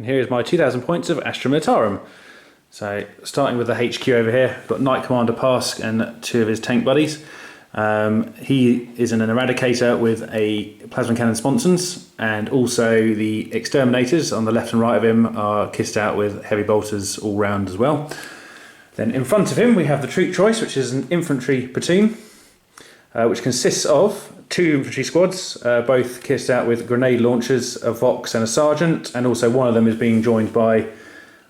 And here is my 2,000 points of Astra Militarum. So starting with the HQ over here, we've got Knight Commander Pask and 2 of his tank buddies. He is an Eradicator with a Plasma Cannon Sponsons, and also the Exterminators on the left and right of him are kissed out with Heavy Bolters all round as well. Then in front of him we have the Troop Choice, which is an infantry platoon, which consists of 2 infantry squads, both kissed out with grenade launchers, a Vox and a Sergeant, and also one of them is being joined by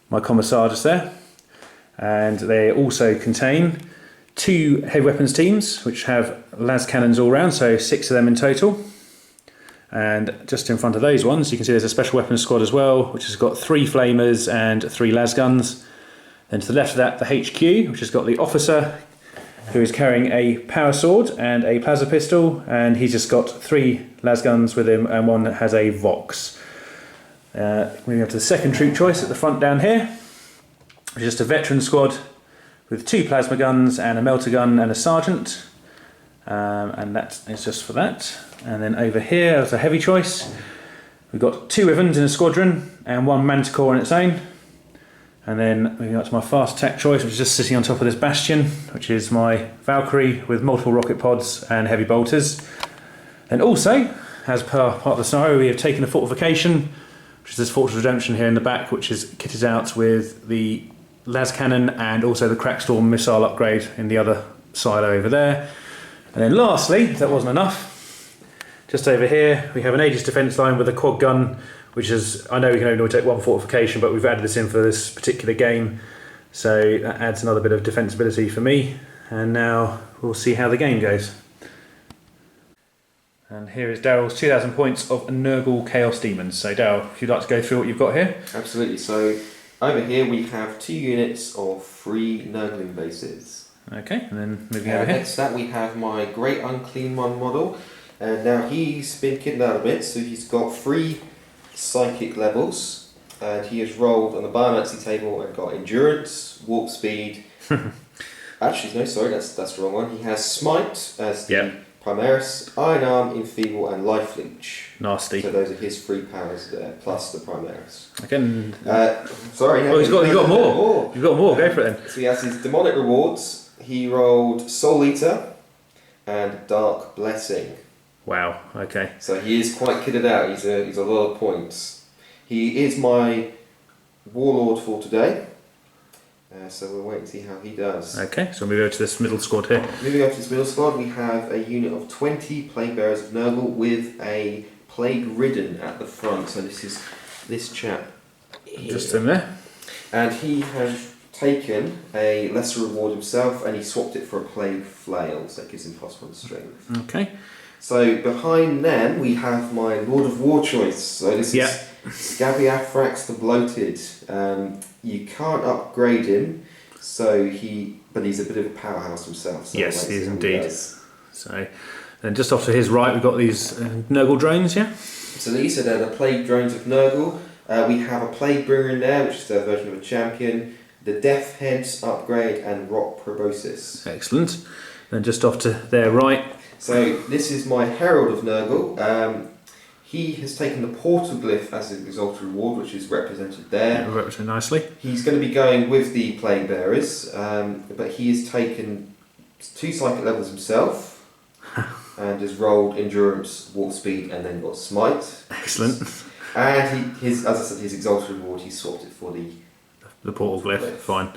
my Commissar there. And they also contain 2 heavy weapons teams, which have las cannons all round, so 6 of them in total. And just in front of those ones, you can see there's a special weapons squad as well, which has got 3 flamers and 3 las guns. Then to the left of that, the HQ, which has got the officer, who is carrying a power sword and a plasma pistol, and he's just got 3 las guns with him, and one that has a Vox. Moving up to the second Troop Choice at the front down here, which is just a veteran squad with 2 plasma guns and a melter gun and a sergeant, and that is just for that. And then over here as a heavy choice, we've got 2 Wyverns in a squadron and 1 Manticore on its own. And then moving up to my fast attack choice, which is just sitting on top of this Bastion, which is my Valkyrie with multiple rocket pods and heavy bolters. And also, as per part of the scenario, we have taken a fortification, which is this Fortress Redemption here in the back, which is kitted out with the las cannon and also the Crackstorm missile upgrade in the other silo over there. And then lastly, if that wasn't enough, just over here we have an Aegis defence line with a quad gun, which is, I know we can only take 1 fortification, but we've added this in for this particular game, so that adds another bit of defensibility for me. And now we'll see how the game goes. And here is Daryl's 2,000 points of Nurgle Chaos Demons. So Daryl, if you'd like to go through what you've got here. Absolutely. So over here we have 2 units of 3 Nurgling bases. Okay, and then moving over here. Next to that we have my Great Unclean One model. And now he's been kitted out a bit, so he's got 3 psychic levels. And he has rolled on the biomancy table and got endurance, warp speed. Actually, no, sorry, that's the wrong one. He has smite as the Primaris, Iron Arm, Enfeeble, and Life Leech. Nasty. So those are his 3 powers there, plus the Primaris. Again. Sorry. Oh, you've got more. You've got more. Go for it then. So he has his demonic rewards. He rolled Soul Eater and Dark Blessing. Wow. Okay. So he is quite kitted out. He's a lot of points. He is my Warlord for today. So we'll wait and see how he does. Okay, so we'll move over to this middle squad here. Moving over to this middle squad, we have a unit of 20 Plague Bearers of Nurgle with a Plague Ridden at the front. So this is this chap here. Just in there. And he has taken a lesser reward himself and he swapped it for a Plague Flail, so it gives him +1 strength. Okay. So behind them we have my Lord of War choice. So this is Scabiathrax the Bloated. You can't upgrade him, but he's a bit of a powerhouse himself. So yes, he is indeed. So then just off to his right we've got these Nurgle drones, yeah? So these are the Plague Drones of Nurgle. We have a Plague Bringer in there, which is their version of a champion, the Death Heads upgrade, and Rock Proboscis. Excellent. Then just off to their right. So this is my Herald of Nurgle. He has taken the Portal Glyph as an Exalted Reward, which is represented there. Yeah, represented nicely. He's going to be going with the Plague Bearers, but he has taken 2 psychic levels himself and has rolled Endurance, Warp Speed, and then got Smite. Excellent. And as I said, his Exalted Reward, he swapped it for the Portal Glyph. Fine.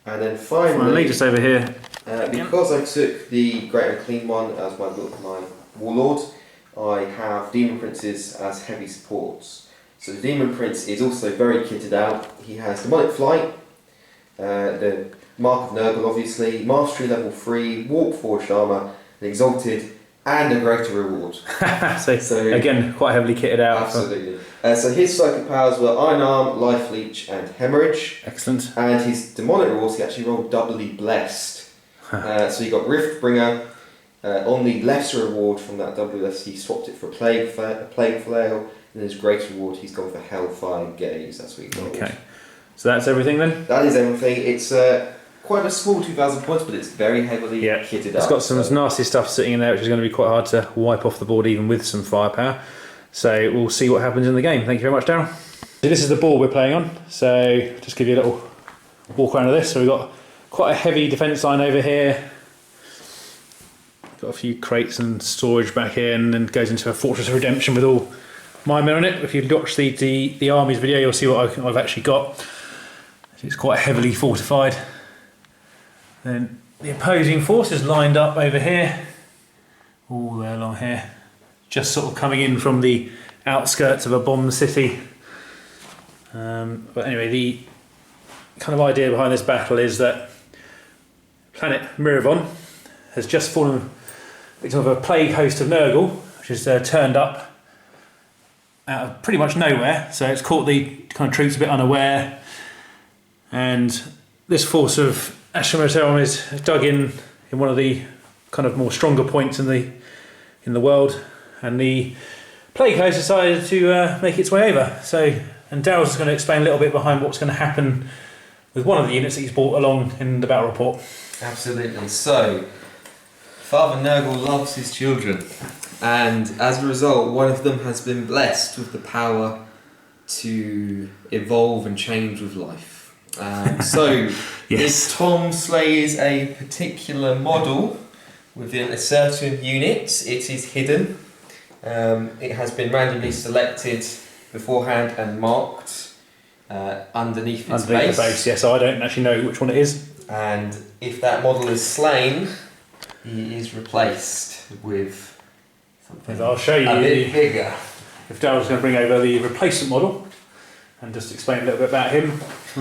And then finally, just over here. Because I took the Great Unclean One as my Warlord, I have Demon Princes as heavy supports. So the Demon Prince is also very kitted out. He has Demonic Flight, the Mark of Nurgle obviously, Mastery level 3, Warp Forged Armour, an Exalted, and a Greater Reward. so again, quite heavily kitted out. Absolutely. So his psychic powers were Iron Arm, Life Leech, and Hemorrhage. Excellent. And his demonic rewards, he actually rolled doubly blessed. So he got Rift Bringer. On the lesser reward from that WS, he swapped it for Plague Flail, and his greater reward, he's gone for Hellfire Gaze. That's what he got. Okay, so that's everything then? That is everything. It's quite a small 2,000 points, but it's very heavily kitted up. It's got some nasty stuff sitting in there, which is going to be quite hard to wipe off the board, even with some firepower. So we'll see what happens in the game. Thank you very much, Darryl. This is the board we're playing on, so just give you a little walk around of this. So we've got quite a heavy defence line over here. Got a few crates and storage back here, and then goes into a Fortress of Redemption with all my men on it. If you watch the armies video, you'll see what I've actually got. It's quite heavily fortified. Then the opposing forces lined up over here, all the way along here, just sort of coming in from the outskirts of a bombed city. But anyway, the kind of idea behind this battle is that planet Mirivon has just fallen victim of a plague host of Nurgle, which has turned up out of pretty much nowhere. So it's caught the kind of troops a bit unaware, and this force of Astra Militarum is dug in one of the kind of more stronger points in the world, and the plague host decided to make its way over. So, and Daryl's going to explain a little bit behind what's going to happen with one of the units that he's brought along in the battle report. Absolutely. So, Father Nurgle loves his children, and as a result, one of them has been blessed with the power to evolve and change with life. So, Yes. if Tom slays a particular model within a certain unit, it is hidden. It has been randomly selected beforehand and marked underneath its Underneath base. the base, yeah, so I don't actually know which one it is. And if that model is slain, he is replaced with something I'll show you a bit bigger. if Daryl's going to bring over the replacement model and just explain a little bit about him.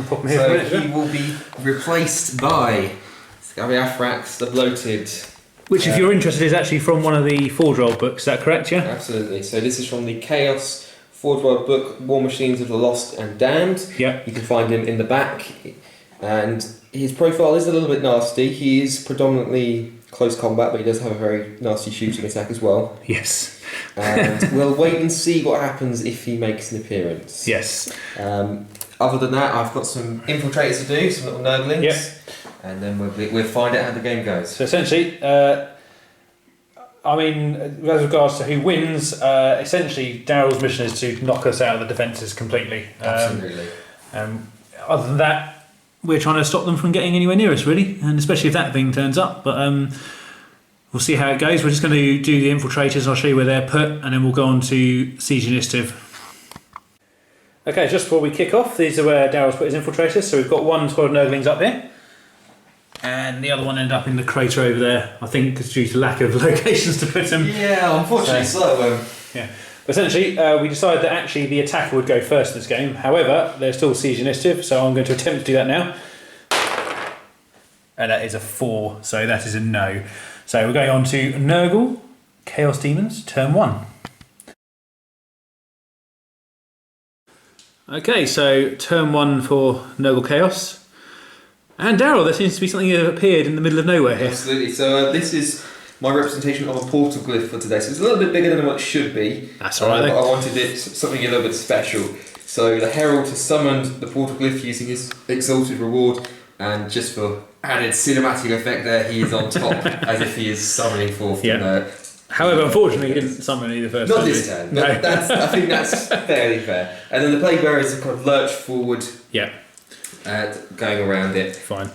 Pop him here for a So minute, he will be replaced by Scabiathrax the Bloated. which, if you're interested, is actually from one of the Forge World books. Is that correct? Yeah. Absolutely. So this is from the Chaos Forge World book, War Machines of the Lost and Damned. Yeah. You can find him in the back, and his profile is a little bit nasty. He is predominantly close combat, but he does have a very nasty shooting attack as well. Yes. And we'll wait and see what happens if he makes an appearance. Yes. Other than that, I've got some infiltrators to do, some little Nurglings. Yep. And then we'll find out how the game goes. So essentially, I mean, as regards to who wins, essentially Daryl's mission is to knock us out of the defences completely. Absolutely. Other than that, we're trying to stop them from getting anywhere near us, really, and especially if that thing turns up. But we'll see how it goes. We're just going to do the infiltrators. I'll show you where they're put, and then we'll go on to Siege Initiative. Okay, just before we kick off, these are where Daryl's put his infiltrators. So we've got one squad of Nurglings up here, and the other one ended up in the crater over there. I think it's due to lack of locations to put them. Yeah, unfortunately so. Yeah. Essentially, we decided that actually the attacker would go first in this game. However, there's still Siege Initiative, so I'm going to attempt to do that now. And that is a 4, so that is a no. So we're going on to Nurgle, Chaos Demons, turn 1. Okay, so turn 1 for Nurgle Chaos. And Daryl, there seems to be something that appeared in the middle of nowhere here. Absolutely. So this is my representation of a portal glyph for today. So it's a little bit bigger than what it should be. That's all right, then. But I wanted it something a little bit special. So the Herald has summoned the portal glyph using his exalted reward, and just for added cinematic effect there, he is on top as if he is summoning forth. Yeah. However, unfortunately, he didn't summon any the first time. Not this turn. No. I think that's fairly fair. And then the plague bearers have kind of lurched forward, Yeah, going around it. fine.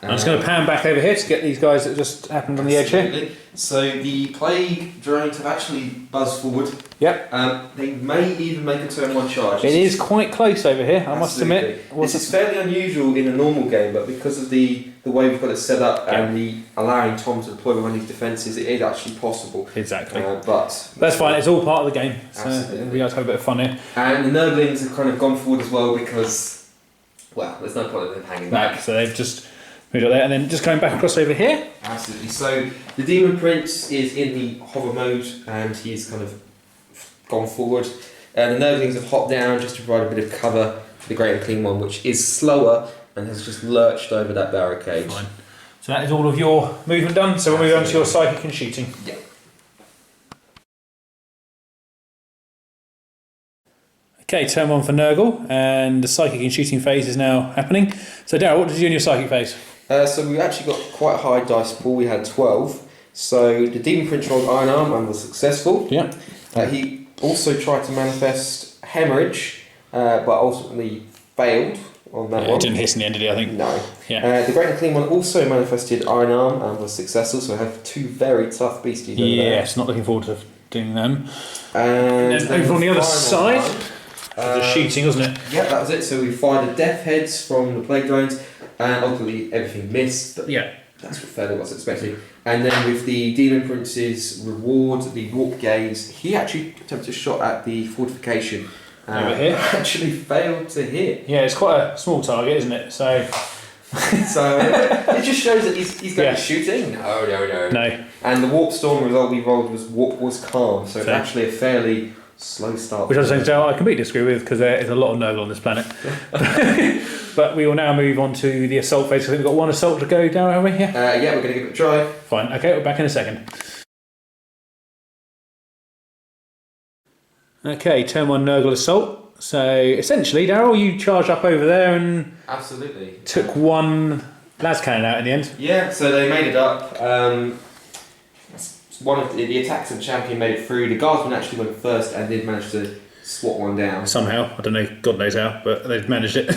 I'm just going to pan back over here to get these guys that just happened on the edge here. Absolutely. So the plague drones have actually buzzed forward. Yep. They may even make a turn 1 charge. It is quite close over here, I must Absolutely. admit. This is fairly unusual in a normal game, but because of the way we've got it set up and the allowing Tom to deploy one of these defences, it is actually possible. Exactly. But That's fine, it's all part of the game. So Absolutely. we have to have a bit of fun here. And the Nurglings have kind of gone forward as well because, well, there's no point in them hanging back. So they've just moved up there, and then just going back across over here. Absolutely. So the Demon Prince is in the hover mode and he's kind of gone forward. And the Nurglings have hopped down just to provide a bit of cover for the Great and Clean One, which is slower and has just lurched over that barricade. Fine. So that is all of your movement done. So we'll move on to your psychic and shooting. Yeah. Okay, turn 1 for Nurgle, and the psychic and shooting phase is now happening. So Daryl, what did you do in your psychic phase? So we actually got quite a high dice pool. We had 12. So the Demon Prince rolled Iron Arm and was successful. Yeah. He also tried to manifest Hemorrhage, but ultimately failed on that one. It didn't hit in the end, did it, I think? No. Yeah. The Great Unclean one also manifested Iron Arm and was successful, so I have two very tough beasties over there. Yes, not looking forward to doing them. And then over on the other side, one, the shooting, wasn't it? Yeah, that was it. So we fired the death heads from the plague drones, and ultimately everything missed. But yeah. That's what fairly was expecting. And then with the Demon Prince's reward, the Warp Gaze, he actually attempted a shot at the fortification. Over here. Actually failed to hit. Yeah, it's quite a small target, isn't it? So it just shows that he's going to be shooting. No. And the Warp Storm result we rolled was Warp was calm, so it's actually a fairly slow start. Which I was saying, I completely disagree with because there is a lot of Nurgle on this planet. But we will now move on to the assault phase. I think we've got one assault to go down, have we? Yeah, we're going to give it a try. Fine. Okay, we're back in a second. Okay, turn 1 Nurgle assault. So essentially, Daryl, you charged up over there and absolutely took one las cannon out in the end. Yeah, so they made it up. One of the attacks of the champion made it through. The guardsman actually went first and did manage to swat one down. Somehow, I don't know, God knows how, but they've managed it.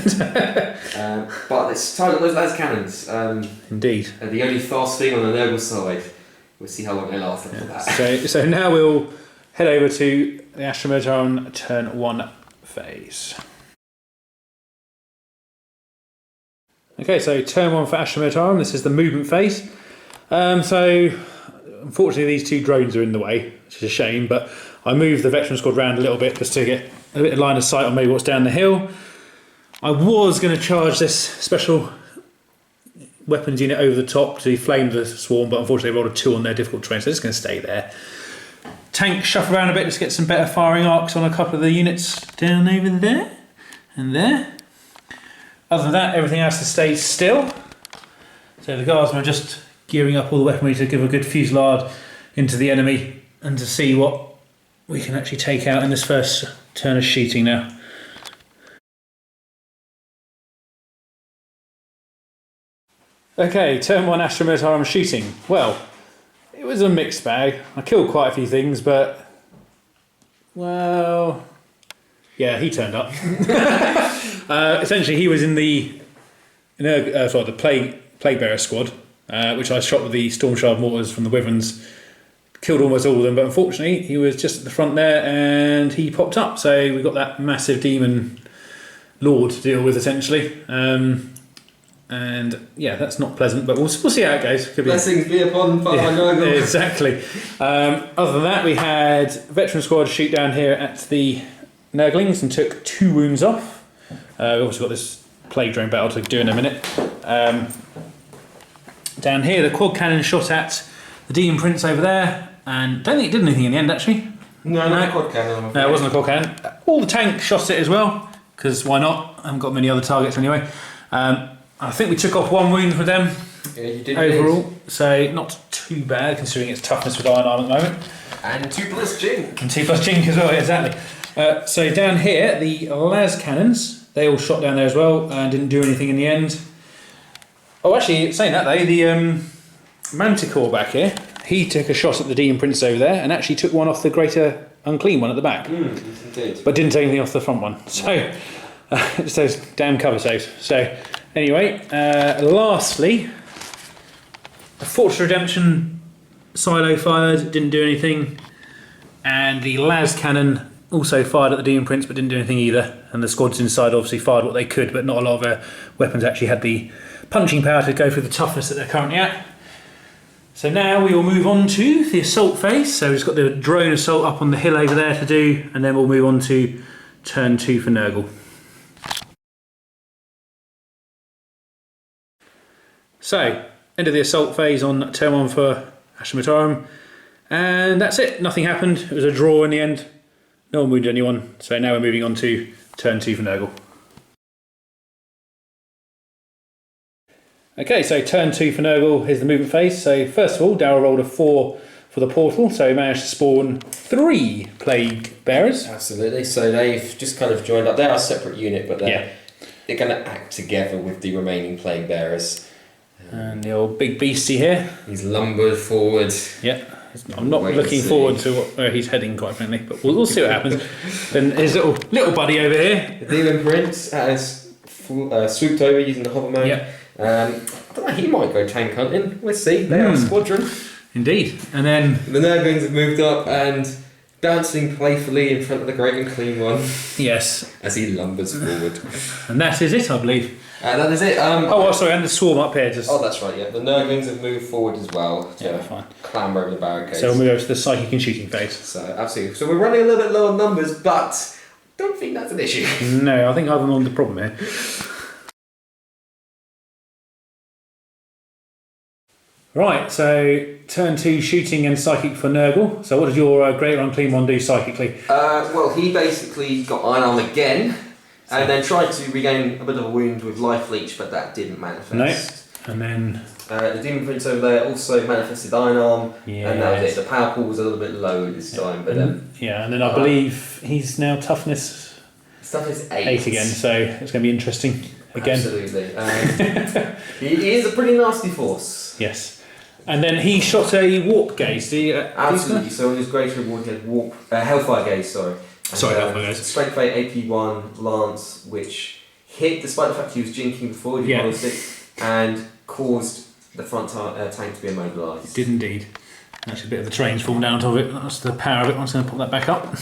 But it's tied up those las cannons. Indeed. The only fast thing on the Nurgle side. We'll see how long they last after that. So now we'll head over to the Astra Militarum turn 1 phase. Okay, so turn 1 for Astra Militarum. This is the movement phase. So unfortunately these two drones are in the way, which is a shame, but I moved the veteran squad round a little bit just to get a bit of line of sight on maybe what's down the hill. I was going to charge this special weapons unit over the top to flame the swarm, but unfortunately I rolled a 2 on their difficult terrain, so it's going to stay there. Tank shuffle around a bit just to get some better firing arcs on a couple of the units down over there and there. Other than that, everything else has stayed still. So the guardsmen are just gearing up all the weaponry to give a good fusillade into the enemy and to see what we can actually take out in this first turn of shooting now. Okay, turn 1 Astra Militarum shooting. Well, it was a mixed bag. I killed quite a few things, but well, yeah, he turned up. Essentially, he was in the plague bearer squad, which I shot with the storm shard mortars from the Wyverns. Killed almost all of them, but unfortunately, he was just at the front there, and he popped up. So we got that massive demon lord to deal with, essentially. And yeah, that's not pleasant, but we'll see how it goes. Blessings be upon Father Nurgle. Exactly. Other than that, we had veteran squad shoot down here at the Nurglings and took 2 wounds off. We've also got this plague drone battle to do in a minute. Down here, the quad cannon shot at the Demon Prince over there, and don't think it did anything in the end, actually. No, not a quad cannon. No, it wasn't a quad cannon. All the tank shot it as well, because why not? I haven't got many other targets anyway. I think we took off 1 wound with them. Yeah, you did overall, so not too bad considering its toughness with iron arm at the moment. And 2 plus Jink. And 2 plus Jink as well, exactly. So down here, the las cannons, they all shot down there as well and didn't do anything in the end. Oh, actually, saying that though, the Manticore back here, he took a shot at the Demon Prince over there and actually took one off the Greater Unclean one at the back. Indeed. But didn't take anything off the front one. So, just those damn cover saves. So, anyway, lastly, the Fortress Redemption silo fired, didn't do anything, and the las cannon also fired at the Demon Prince but didn't do anything either, and the squads inside obviously fired what they could, but not a lot of their weapons actually had the punching power to go through the toughness that they're currently at. So now we will move on to the assault phase. So we've got the drone assault up on the hill over there to do, and then we'll move on to turn 2 for Nurgle. So, end of the assault phase on turn 1 for Astra Militarum, and that's it. Nothing happened. It was a draw in the end. No one wounded anyone. So now we're moving on to turn 2 for Nurgle. Okay, so turn 2 for Nurgle. Here's the movement phase. So first of all, Daryl rolled a 4 for the portal, so he managed to spawn 3 plague bearers. Absolutely. So they've just kind of joined up. They're a separate unit, but they're going to act together with the remaining plague bearers. And the old big beastie here. He's lumbered forward. Yeah. I'm not looking forward to where he's heading, quite frankly, but we'll see what happens. Then his little buddy over here. The Demon Prince has swooped over using the hover mode. Yep. I don't know, he might go tank hunting. Let's see. They are a squadron. Indeed. And then the Nurglings have moved up and bouncing playfully in front of the Great and Clean One. Yes. As he lumbers forward. And that is it, I believe. That is it. Sorry, and the swarm up here. Oh, that's right, yeah. The Nurglings have moved forward as well to clamber over the barricades. So we'll move over to the psychic and shooting phase. So, absolutely. So we're running a little bit low on numbers, but don't think that's an issue. No, I think I'm on the problem here. Right, so turn 2 shooting and psychic for Nurgle. So what does your Great Unclean One do psychically? Well, he basically got Iron Arm again, and then tried to regain a bit of a wound with Life Leech, but that didn't manifest. No. And then the Demon Prince over there also manifested Iron Arm, and that was it. The power pool was a little bit low this time, but and then I believe he's now toughness 8 again, so it's going to be interesting again. Absolutely. He is a pretty nasty force. Yes. And then he shot a warp gaze. Absolutely. So on his greater reward, he had Hellfire Gaze. Hellfire Gaze. Strength 8 AP1 Lance, which hit despite the fact he was jinking before he modeled it, and caused the front tank to be immobilised. It did indeed. Actually, a bit of the train's fallen down on top of it. That's the power of it. I'm just going to pop that back up.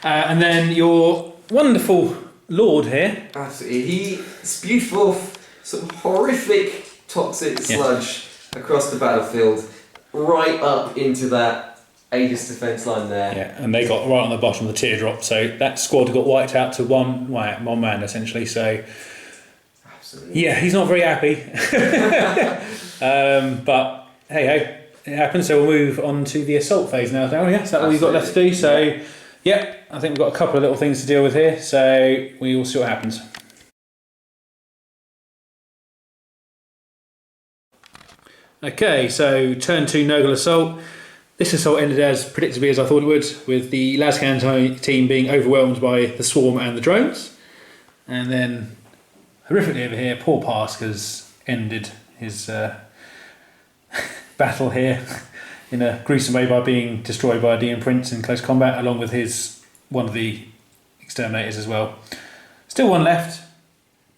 And then your wonderful Lord here. Absolutely. He spewed forth sort of horrific toxic sludge across the battlefield, right up into that Aegis defence line there. Yeah, and they got right on the bottom of the teardrop, so that squad got wiped out to one man essentially. So, absolutely. Yeah, he's not very happy. But hey ho, it happens. So we'll move on to the assault phase now. Is that all you've got left to do? So, yeah, I think we've got a couple of little things to deal with here. So we will see what happens. Okay, so turn 2 Nurgle assault. This assault ended as predictably as I thought it would, with the Lascan team being overwhelmed by the swarm and the drones. And then, horrifically over here, poor Pask has ended his battle here in a gruesome way by being destroyed by a Demon Prince in close combat, along with one of the exterminators as well. Still one left.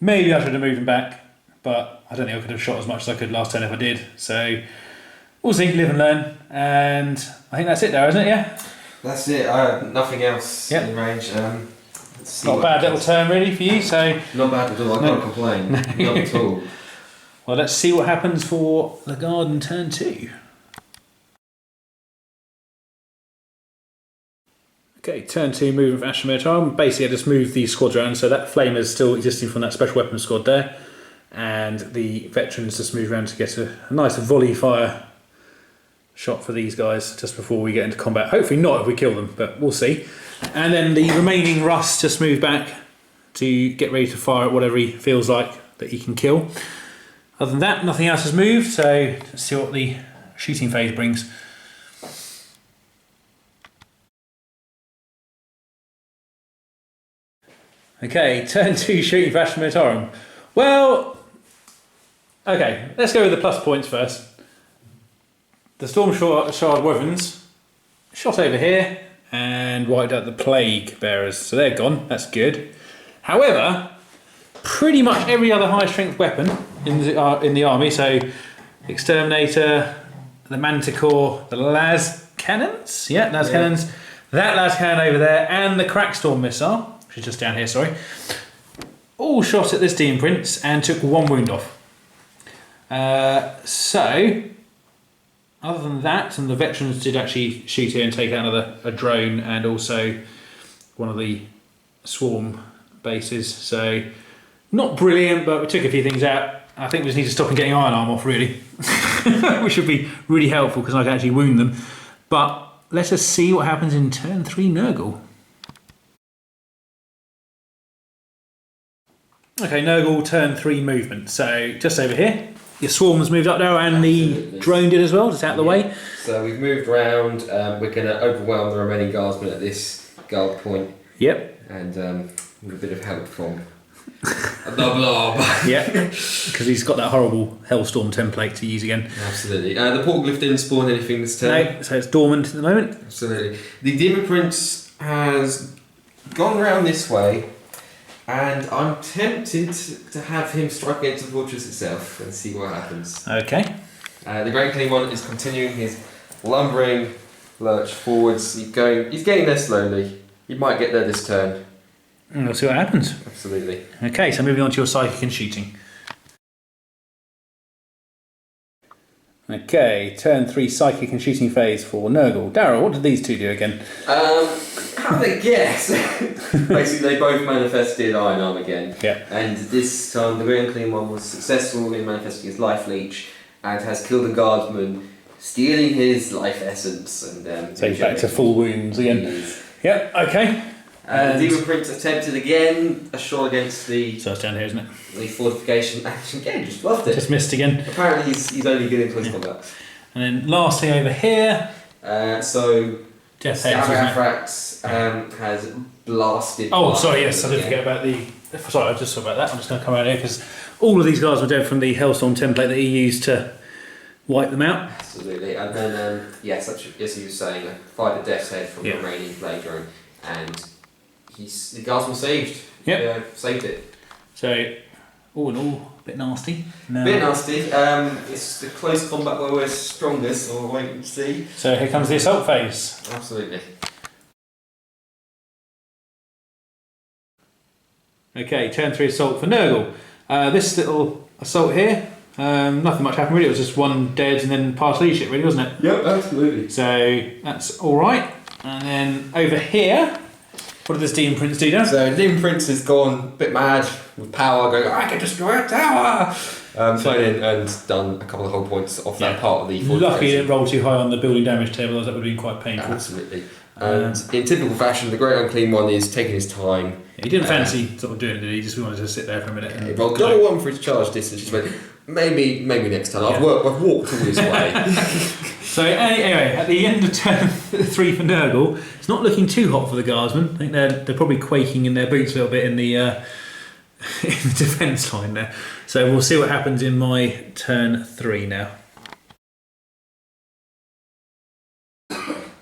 Maybe I should have moved him back, but I don't think I could have shot as much as I could last turn if I did. So we'll see, live and learn. And I think that's it there, isn't it? Yeah? That's it. Nothing else in range. Not a bad little turn really for you. So not bad at all. I can't complain. Not at all. Well, let's see what happens for the Garden turn 2. Okay, turn 2 movement for Astra Militarum. Basically I just moved the squad around, so that flame is still existing from that special weapons squad there. And the veterans just move around to get a nice volley fire shot for these guys just before we get into combat. Hopefully not if we kill them, but we'll see. And then the remaining Russ just move back to get ready to fire at whatever he feels like that he can kill. Other than that, nothing else has moved, so let's see what the shooting phase brings. Okay, turn 2 shooting for Astra Militarum. Well, okay, let's go with the plus points first. The Storm Shard Wyverns shot over here and wiped out the Plague Bearers, so they're gone, that's good. However, pretty much every other high strength weapon in the army, so Exterminator, the Manticore, the Las Cannons, Cannons, that Las Cannon over there, and the Crackstorm missile, which is just down here, sorry, all shot at this Demon Prince and took 1 wound off. So, other than that, and the veterans did actually shoot here and take out a drone and also one of the swarm bases, so not brilliant, but we took a few things out. I think we just need to stop and getting iron arm off, really. Which would be really helpful because I can actually wound them. But let us see what happens in turn 3 Nurgle. Okay, Nurgle turn 3 movement. So just over here, your swarm's moved up there and the drone did as well, just out of the way. So we've moved around. We're going to overwhelm the remaining guardsmen at this guard point. Yep. And with a bit of help from A blob. Yeah, because he's got that horrible Hellstorm template to use again. Absolutely. The Portglyph didn't spawn anything this turn. No, so it's dormant at the moment. Absolutely. The Demon Prince has gone round this way, and I'm tempted to have him strike against the fortress itself and see what happens. Okay. The Great Clean One is continuing his lumbering lurch forwards. He's getting there slowly. He might get there this turn. And we'll see what happens. Absolutely. Okay, so moving on to your psychic and shooting. Okay, turn 3 psychic and shooting phase for Nurgle. Daryl, what did these two do again? How they guess? Basically, they both manifested Iron Arm again. Yeah. And this time, the Great Clean One was successful in manifesting his Life Leech and has killed a guardsman, stealing his life essence. And so he's back to full wounds again. Yep, okay. The Demon Prince attempted again a shot against the... So it's down here, isn't it? The fortification. And again, just bluffed it. Just missed again. Apparently he's only good in close combat. And then lastly over here... So... Death Heads, Anthrax has blasted... Oh, sorry, yes, I did forget about the... Sorry, I just saw about that. I'm just going to come out here because all of these guys were dead from the Hellstorm template that he used to wipe them out. Absolutely. And then, yes, as you were saying, I fired a Death's Head from the remaining Blade Drone, and the guardsman saved. Yep. Yeah, saved it. So, all in all, a bit nasty. No. Bit nasty. It's the close combat where we're strongest, so we'll wait and see. So here comes the assault phase. Absolutely. Okay, turn 3 assault for Nurgle. This little assault here, nothing much happened really. It was just one dead and then past leadership, really, wasn't it? Yep, absolutely. So that's all right. And then over here, what did this Demon Prince do now? So Demon Prince has gone a bit mad with power, going, I can destroy a tower! Flown in and done a couple of whole points off that part of the fortification. Lucky it didn't roll too high on the building damage table, otherwise that would have been quite painful. Absolutely. And in typical fashion, the Great Unclean One is taking his time. He didn't fancy sort of doing it, did he? He just wanted to sit there for a minute. And rolled double one for his charge distance. Just went, maybe next time. I've walked all this way. So anyway, at the end of turn 3 for Nurgle, it's not looking too hot for the guardsmen. I think they're probably quaking in their boots a little bit in the in the defence line there. So we'll see what happens in my turn 3 now.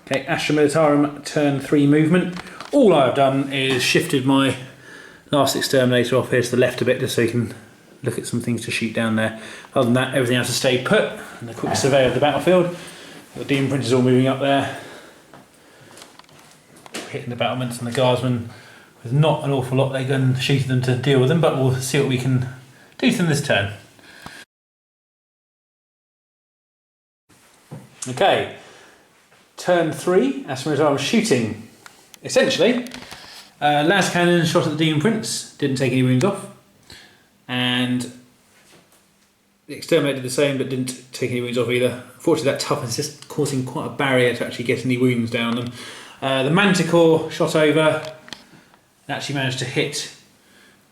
Okay, Astra Militarum turn 3 movement. All I've done is shifted my last exterminator off here to the left a bit just so you can look at some things to shoot down there. Other than that, everything else has stayed put. And a quick survey of the battlefield. The Demon Prince is all moving up there, hitting the battlements, and the guardsmen with not an awful lot they can shoot at them to deal with them, but we'll see what we can do to them this turn. Okay, turn 3, Astra Militarum shooting. Essentially, las cannon shot at the Demon Prince, didn't take any wounds off, and the exterminator did the same but didn't take any wounds off either. Unfortunately, that toughness is just causing quite a barrier to actually get any wounds down them. The Manticore shot over, actually managed to hit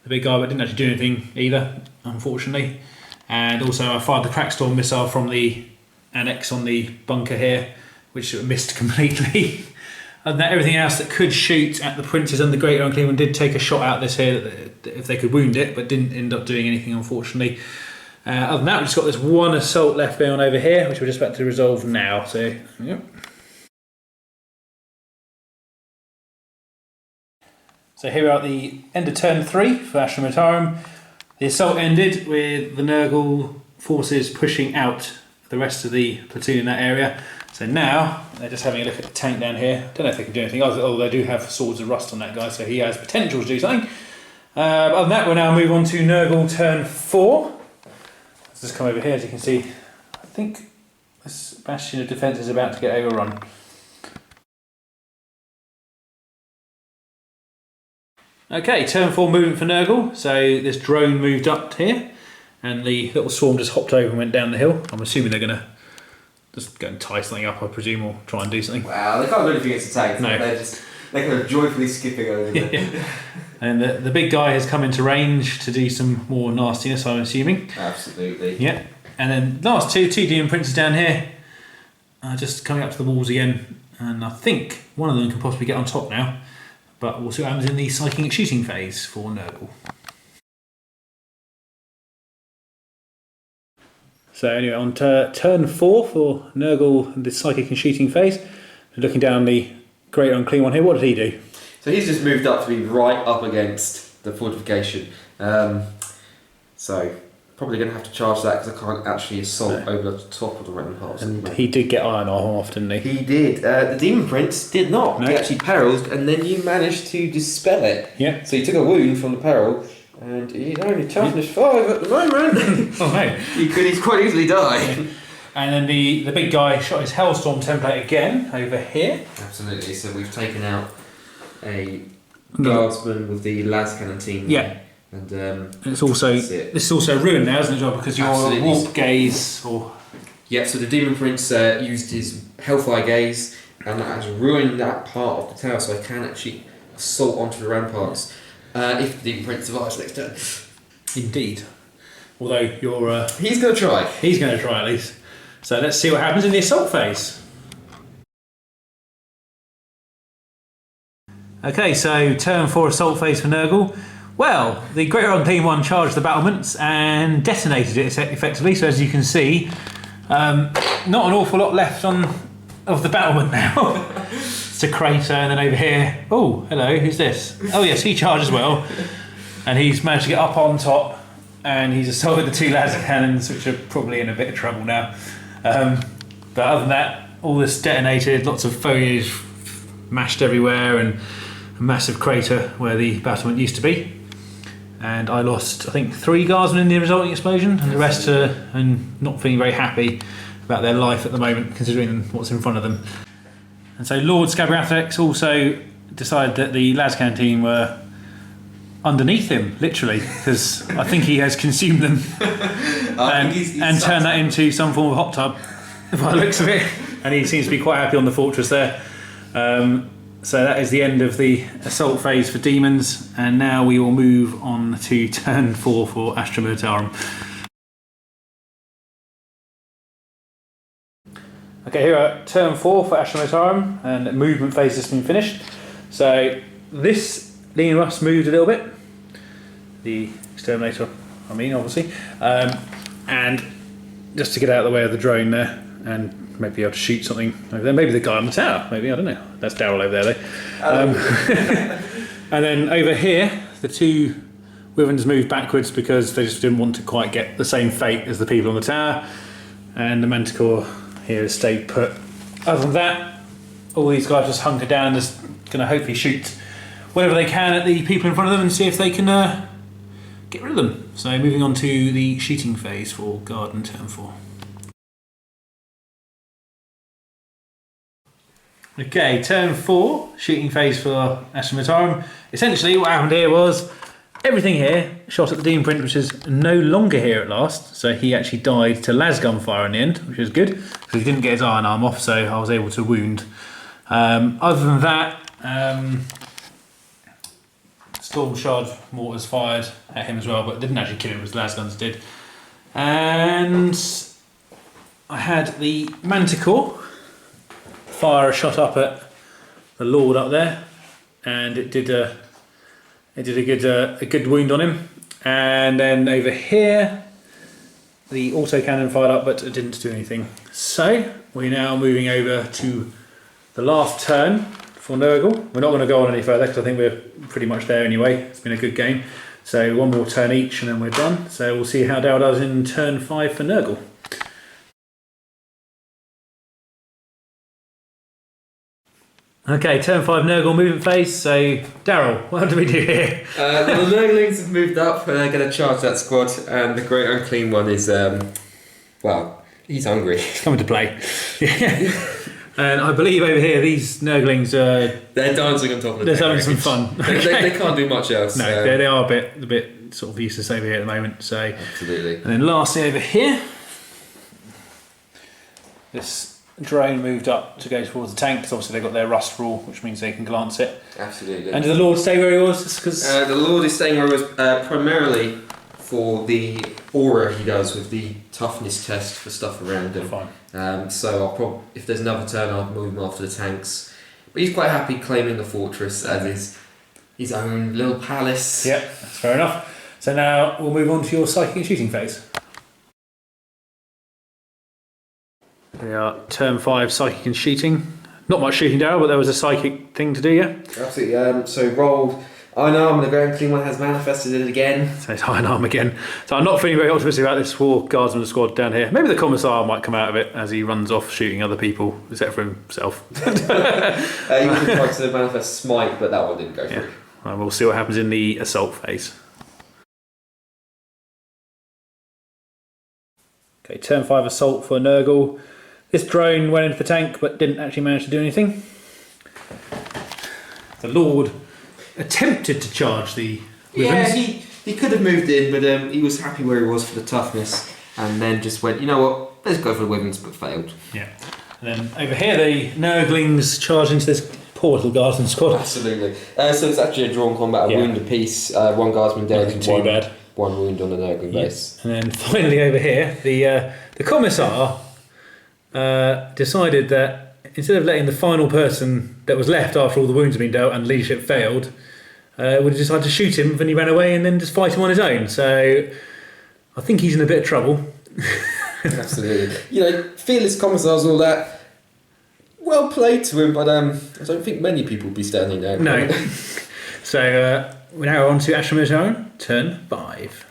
the big guy but didn't actually do anything either, unfortunately. And also I fired the Crackstorm missile from the annex on the bunker here, which missed completely. And that everything else that could shoot at the Princes and the Great Unclean One did take a shot out this here if they could wound it, but didn't end up doing anything, unfortunately. Other than that, we've just got this one assault left going on over here, which we're just about to resolve now. So, yep. So here we are at the end of turn 3 for Astra Militarum. The assault ended with the Nurgle forces pushing out the rest of the platoon in that area. So now they're just having a look at the tank down here. Don't know if they can do anything, although they do have Swords of Rust on that guy, so he has potential to do something. Other than that, we'll now move on to Nurgle turn 4. Let's just come over here. As you can see, I think this bastion of defence is about to get overrun. Okay, turn 4 movement for Nurgle. So this drone moved up here and the little swarm just hopped over and went down the hill. I'm assuming they're going to just go and tie something up, I presume, or try and do something. Wow, they can't do anything against the tank. No. They're kind of joyfully skipping over them. Yeah. And the big guy has come into range to do some more nastiness, I'm assuming. Absolutely. Yeah. And then last two Demon Princes down here are just coming up to the walls again. And I think one of them can possibly get on top now. But we'll see what happens in the psychic shooting phase for Nurgle. So anyway, on turn 4 for Nurgle, the psychic and shooting phase. Looking down the Great Unclean One here, what did he do? So he's just moved up to be right up against the fortification. So probably going to have to charge that because I can't actually assault over the top of the ramparts. And he did get iron armor off, didn't he? He did. The Demon Prince did not. No. He actually perilled, and then you managed to dispel it. Yeah. So he took a wound from the peril, and he's only toughness 5 at the moment. Oh no. He'd quite easily die. And then the big guy shot his Hellstorm template again over here. Absolutely. So we've taken out a guardsman with the las cannon team. Yeah. And it's also this is also ruined now, isn't it, John? Because your Absolutely. warp gaze or yeah. So the Demon Prince used his Hellfire Gaze, and that has ruined that part of the tower. So I can actually assault onto the ramparts if the Demon Prince survives next turn. indeed. Although you're He's going to try. he's going to try at least. So let's see what happens in the assault phase. Okay, so turn 4 assault phase for Nurgle. Well, the Great Unclean One charged the battlements and detonated it effectively. So as you can see, not an awful lot left of the battlement now. It's a crater, and then over here. Oh, hello, who's this? Oh yes, he charged as well, and he's managed to get up on top, and he's assaulted the 2 laser cannons, which are probably in a bit of trouble now. But other than that, all this detonated, lots of foliage mashed everywhere, and a massive crater where the battlement used to be. And I lost, I think, 3 guardsmen in the resulting explosion, and the rest are not feeling very happy about their life at the moment, considering what's in front of them. And so Lord Scabrathex also decided that the Lascan team were underneath him, literally, because I think he has consumed them and turned that into some form of hot tub, by the looks of it. And he seems to be quite happy on the fortress there. So that is the end of the assault phase for Demons, and now we will move on to turn 4 for Astra Militarum. Okay, here are turn 4 for Astra Militarum, and the movement phase has been finished. So this Lean Rust moved a little bit, the Exterminator, I mean, obviously, and just to get out of the way of the drone there, and maybe be able to shoot something over there. Maybe the guy on the tower. Maybe, I don't know. That's Daryl over there, though. And then over here, the 2 Wyverns moved backwards because they just didn't want to quite get the same fate as the people on the tower. And the Manticore here has stayed put. Other than that, all these guys just hunker down and just going to hopefully shoot whatever they can at the people in front of them and see if they can get rid of them. So moving on to the shooting phase for Guard and turn 4. Okay, turn 4, shooting phase for Astra Militarum. Essentially what happened here was everything here shot at the Demon Prince, which is no longer here at last. So he actually died to las gunfire in the end, which was good, because he didn't get his iron arm off, so I was able to wound. Other than that, Storm Shard mortars fired at him as well, but didn't actually kill him, as las guns did. And I had the Manticore fire a shot up at the Lord up there, and it did a good wound on him. And then over here, the autocannon fired up, but it didn't do anything. So we're now moving over to the last turn for Nurgle. We're not going to go on any further because I think we're pretty much there anyway. It's been a good game. So one more turn each, and then we're done. So we'll see how Dale does in turn 5 for Nurgle. Okay, turn 5 Nurgle movement phase. So, Daryl, what do we do here? The Nurglings have moved up and they're going to charge that squad, and the Great Unclean One is, well, he's hungry. He's coming to play. And I believe over here, these Nurglings are... They're dancing on top of the They're having some fun. they can't do much else. No, they are a bit sort of useless over here at the moment. So, absolutely. And then lastly over here, this drone moved up to go towards the tank, because obviously they've got their rust rule, which means they can glance it. Absolutely. And did the Lord stay where he was? The Lord is staying where he was primarily for the aura he does with the toughness test for stuff around him. Fine. So I'll probably, if there's another turn, I'll move him after the tanks. But he's quite happy claiming the fortress as his own little palace. Yep, that's fair enough. So now we'll move on to your psychic and shooting phase. We are turn 5 psychic and shooting. Not much shooting, Daryl, but there was a psychic thing to do, yeah? Absolutely. So rolled Iron Arm, and the Great Unclean One has manifested it again. So it's Iron Arm again. So I'm not feeling very optimistic about this 4 guardsman squad down here. Maybe the Commissar might come out of it as he runs off shooting other people, except for himself. He would have tried to manifest Smite, but that one didn't go through. And we'll see what happens in the assault phase. Okay, turn 5 assault for Nurgle. This drone went into the tank but didn't actually manage to do anything. The Lord attempted to charge the Yeah, Wyverns. he could have moved in, but he was happy where he was for the toughness, and then just went, you know what, let's go for the Wyverns, but failed. Yeah. And then over here, the Nurglings charge into this poor little guardsman squad. Absolutely. So it's actually a drawn combat, a wound apiece, 1 guardsman dead, Nothing too bad. 1 wound on the Nurgling base. And then finally over here, the Commissar decided that instead of letting the final person that was left after all the wounds had been dealt and leadership failed, would decide to shoot him when he ran away and then just fight him on his own. So I think he's in a bit of trouble. Absolutely. You know, fearless commissars and all that. Well played to him, but I don't think many people will be standing there. No. So we're now on to Astra Militarum, turn 5.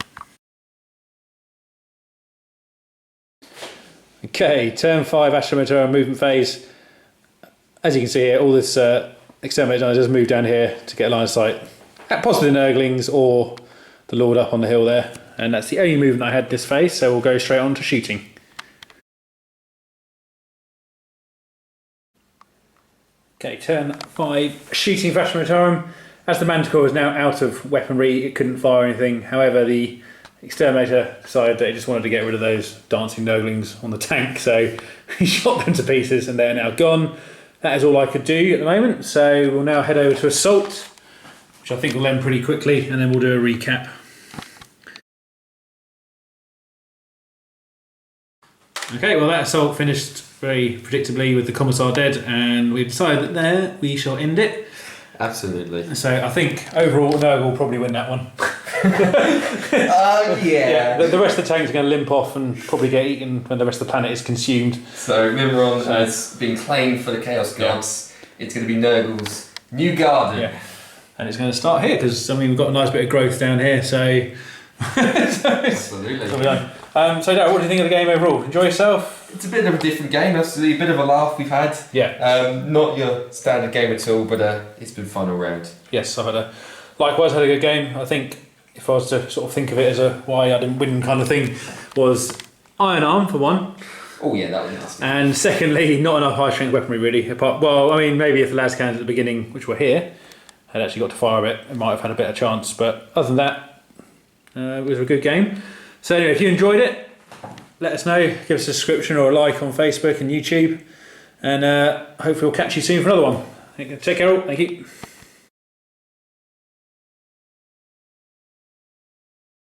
Okay, turn 5 Astra Militarum movement phase. As you can see here, all this exterminator does move down here to get a line of sight at possibly the Nurglings or the Lord up on the hill there. And that's the only movement I had this phase, so we'll go straight on to shooting. Okay, turn 5 shooting for Astra Militarum. As the Manticore is now out of weaponry, it couldn't fire anything. However, the exterminator decided that he just wanted to get rid of those dancing Nurglings on the tank, so he shot them to pieces and they're now gone. That is all I could do at the moment, so we'll now head over to assault, which I think will end pretty quickly, and then we'll do a recap. Okay, well that assault finished very predictably with the Commissar dead, and we've decided that there we shall end it. Absolutely. So I think overall Nurgle will probably win that one. Yeah. The rest of the tanks are going to limp off and probably get eaten when the rest of the planet is consumed. So Mimron has been claimed for the Chaos Guards. Yeah. It's going to be Nurgle's new garden. Yeah. And it's going to start here because, I mean, we've got a nice bit of growth down here, so... Absolutely. So Darryl, what do you think of the game overall? Enjoy yourself? It's a bit of a different game, absolutely. A bit of a laugh we've had. Yeah. Not your standard game at all, but it's been fun all round. Yes, likewise had a good game. I think if I was to sort of think of it as a why I didn't win kind of thing, was Iron Arm for one. Oh yeah, that was nasty. And secondly, not enough high strength weaponry really. Maybe if the las cannons at the beginning, which were here, had actually got to fire a bit, it might have had a better chance. But other than that, it was a good game. So anyway, if you enjoyed it, let us know. Give us a subscription or a like on Facebook and YouTube. And hopefully we'll catch you soon for another one. Take care all. Thank you.